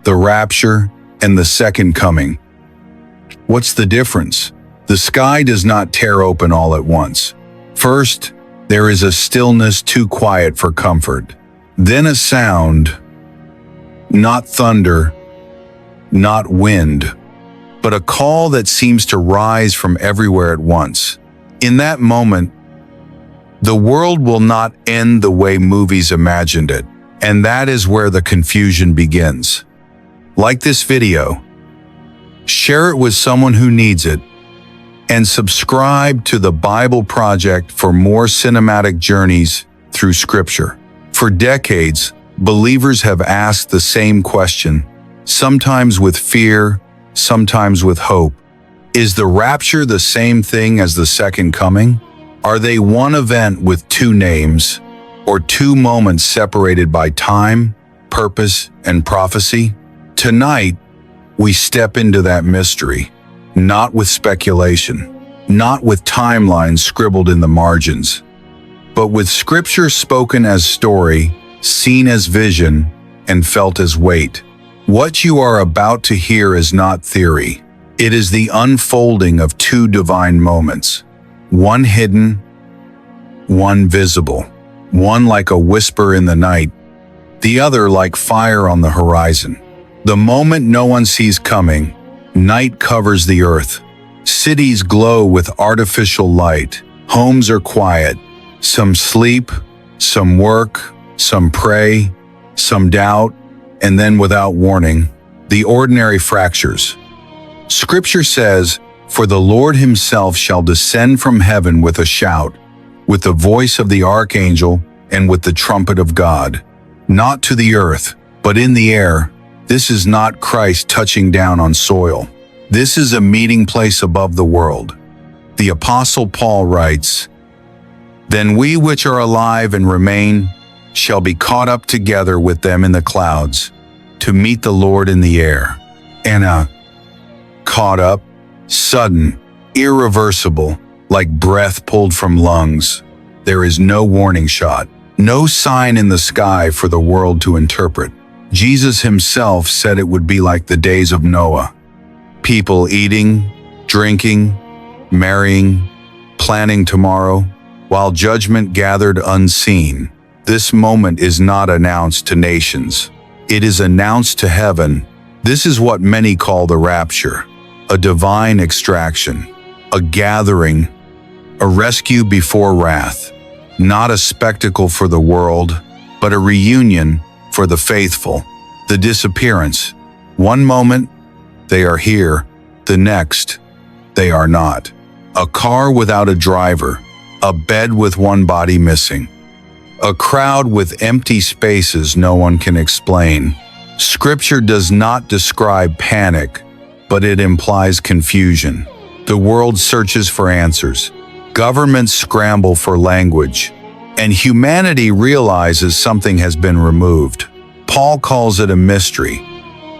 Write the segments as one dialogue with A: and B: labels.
A: the rapture, and the second coming. What's the difference? The sky does not tear open all at once. First, there is a stillness too quiet for comfort. Then a sound, not thunder, not wind, but a call that seems to rise from everywhere at once. In that moment, the world will not end the way movies imagined it, and that is where the confusion begins. Like this video, share it with someone who needs it, and subscribe to the Bible Project for more cinematic journeys through Scripture. For decades, believers have asked the same question, sometimes with fear, sometimes with hope. Is the rapture the same thing as the second coming? Are they one event with two names, or two moments separated by time, purpose, and prophecy? Tonight, we step into that mystery, not with speculation, not with timelines scribbled in the margins, but with Scripture spoken as story, seen as vision, and felt as weight. What you are about to hear is not theory. It is the unfolding of two divine moments, one hidden, one visible, one like a whisper in the night, the other like fire on the horizon. The moment no one sees coming, night covers the earth. Cities glow with artificial light. Homes are quiet. Some sleep, some work, some pray, some doubt, and then without warning, the ordinary fractures. Scripture says, "For the Lord himself shall descend from heaven with a shout, with the voice of the archangel, and with the trumpet of God." Not to the earth, but in the air. This is not Christ touching down on soil. This is a meeting place above the world. The Apostle Paul writes, "Then we which are alive and remain shall be caught up together with them in the clouds, to meet the Lord in the air." And caught up, sudden, irreversible, like breath pulled from lungs. There is no warning shot, no sign in the sky for the world to interpret. Jesus himself said it would be like the days of Noah. People eating, drinking, marrying, planning tomorrow, while judgment gathered unseen. This moment is not announced to nations. It is announced to heaven. This is what many call the rapture, a divine extraction, a gathering, a rescue before wrath, not a spectacle for the world, but a reunion for the faithful. The disappearance. One moment, they are here. The next, they are not. A car without a driver. A bed with one body missing. A crowd with empty spaces no one can explain. Scripture does not describe panic, but it implies confusion. The world searches for answers. Governments scramble for language. And humanity realizes something has been removed. Paul calls it a mystery.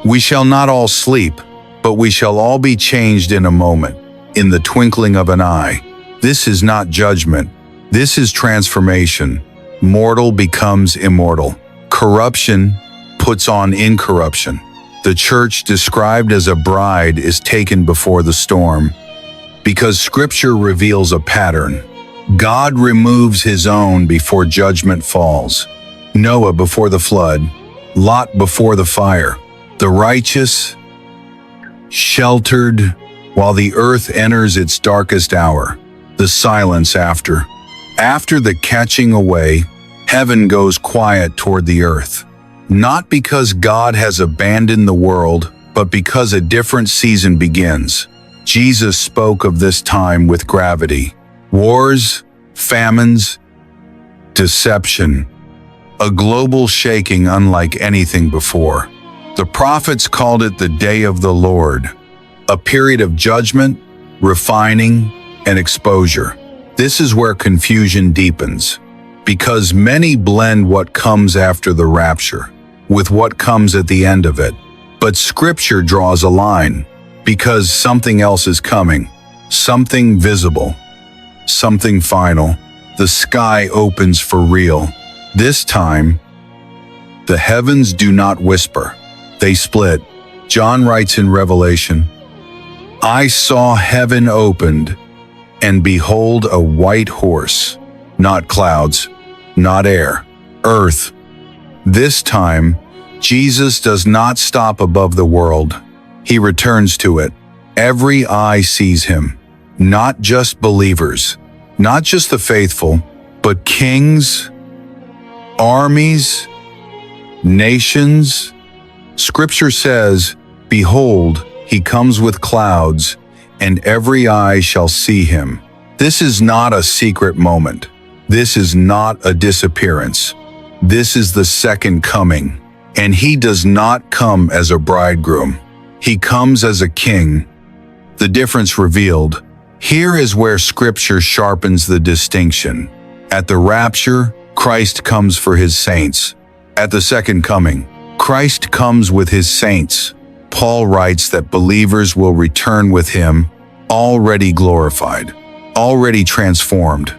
A: We shall not all sleep, but we shall all be changed in a moment, in the twinkling of an eye. This is not judgment. This is transformation. Mortal becomes immortal. Corruption puts on incorruption. The church, described as a bride, is taken before the storm. Because Scripture reveals a pattern. God removes his own before judgment falls. Noah before the flood. Lot before the fire. The righteous, sheltered, while the earth enters its darkest hour. The silence after. After the catching away, heaven goes quiet toward the earth. Not because God has abandoned the world, but because a different season begins. Jesus spoke of this time with gravity. Wars, famines, deception. A global shaking unlike anything before. The prophets called it the day of the Lord, a period of judgment, refining, and exposure. This is where confusion deepens, because many blend what comes after the rapture with what comes at the end of it. But Scripture draws a line, because something else is coming, something visible, something final. The sky opens for real. This time, the heavens do not whisper. They split. John writes in Revelation, I saw heaven opened, and behold a white horse, not clouds, not air, earth. This time, Jesus does not stop above the world. He returns to it. Every eye sees him, not just believers, not just the faithful, but kings, armies, nations. Scripture says, behold, he comes with clouds, and every eye shall see him. This is not a secret moment. This is not a disappearance. This is the second coming, and he does not come as a bridegroom. He comes as a king. The difference revealed. Here is where Scripture sharpens the distinction. At the rapture, Christ comes for his saints. At the second coming, Christ comes with his saints. Paul writes that believers will return with him, already glorified, already transformed.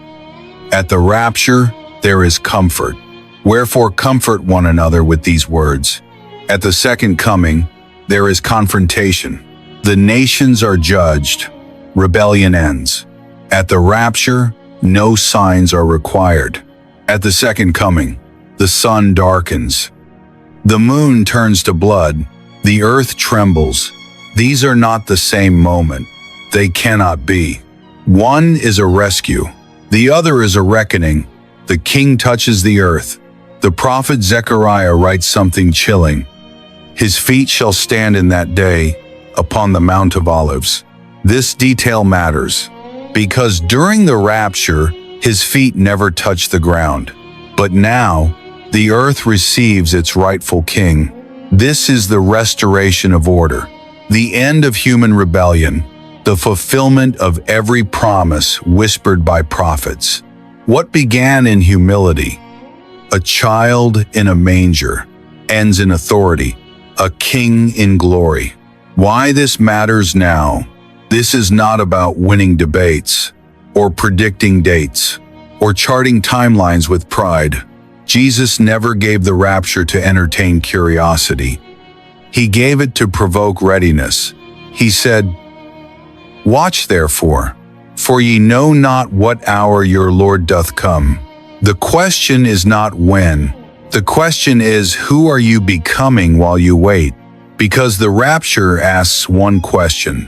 A: At the rapture, there is comfort. Wherefore comfort one another with these words. At the second coming, there is confrontation. The nations are judged. Rebellion ends. At the rapture, no signs are required. At the second coming, the sun darkens. The moon turns to blood. The earth trembles. These are not the same moment. They cannot be. One is a rescue. The other is a reckoning. The king touches the earth. The prophet Zechariah writes something chilling. His feet shall stand in that day upon the Mount of Olives. This detail matters because during the rapture, his feet never touch the ground. But now, the earth receives its rightful king. This is the restoration of order, the end of human rebellion, the fulfillment of every promise whispered by prophets. What began in humility, a child in a manger, ends in authority, a king in glory. Why this matters now? This is not about winning debates, or predicting dates, or charting timelines with pride. Jesus never gave the rapture to entertain curiosity. He gave it to provoke readiness. He said, watch therefore, for ye know not what hour your Lord doth come. The question is not when. The question is, who are you becoming while you wait? Because the rapture asks one question.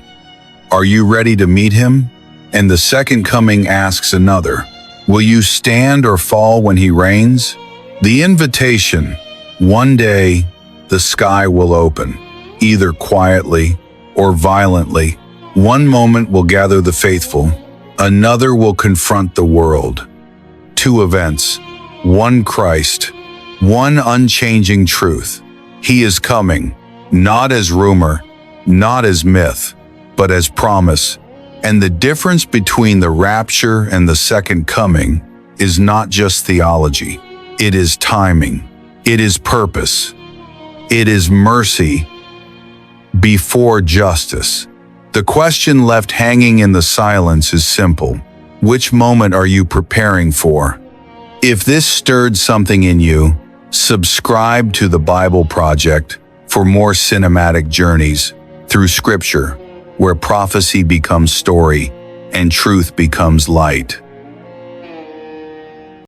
A: Are you ready to meet him? And the second coming asks another. Will you stand or fall when he reigns? The invitation, one day, the sky will open, either quietly or violently. One moment will gather the faithful, another will confront the world. Two events, one Christ, one unchanging truth. He is coming, not as rumor, not as myth, but as promise. And the difference between the rapture and the second coming is not just theology. It is timing. It is purpose. It is mercy before justice. The question left hanging in the silence is simple. Which moment are you preparing for? If this stirred something in you, subscribe to the Bible Project for more cinematic journeys through Scripture, where prophecy becomes story and truth becomes light.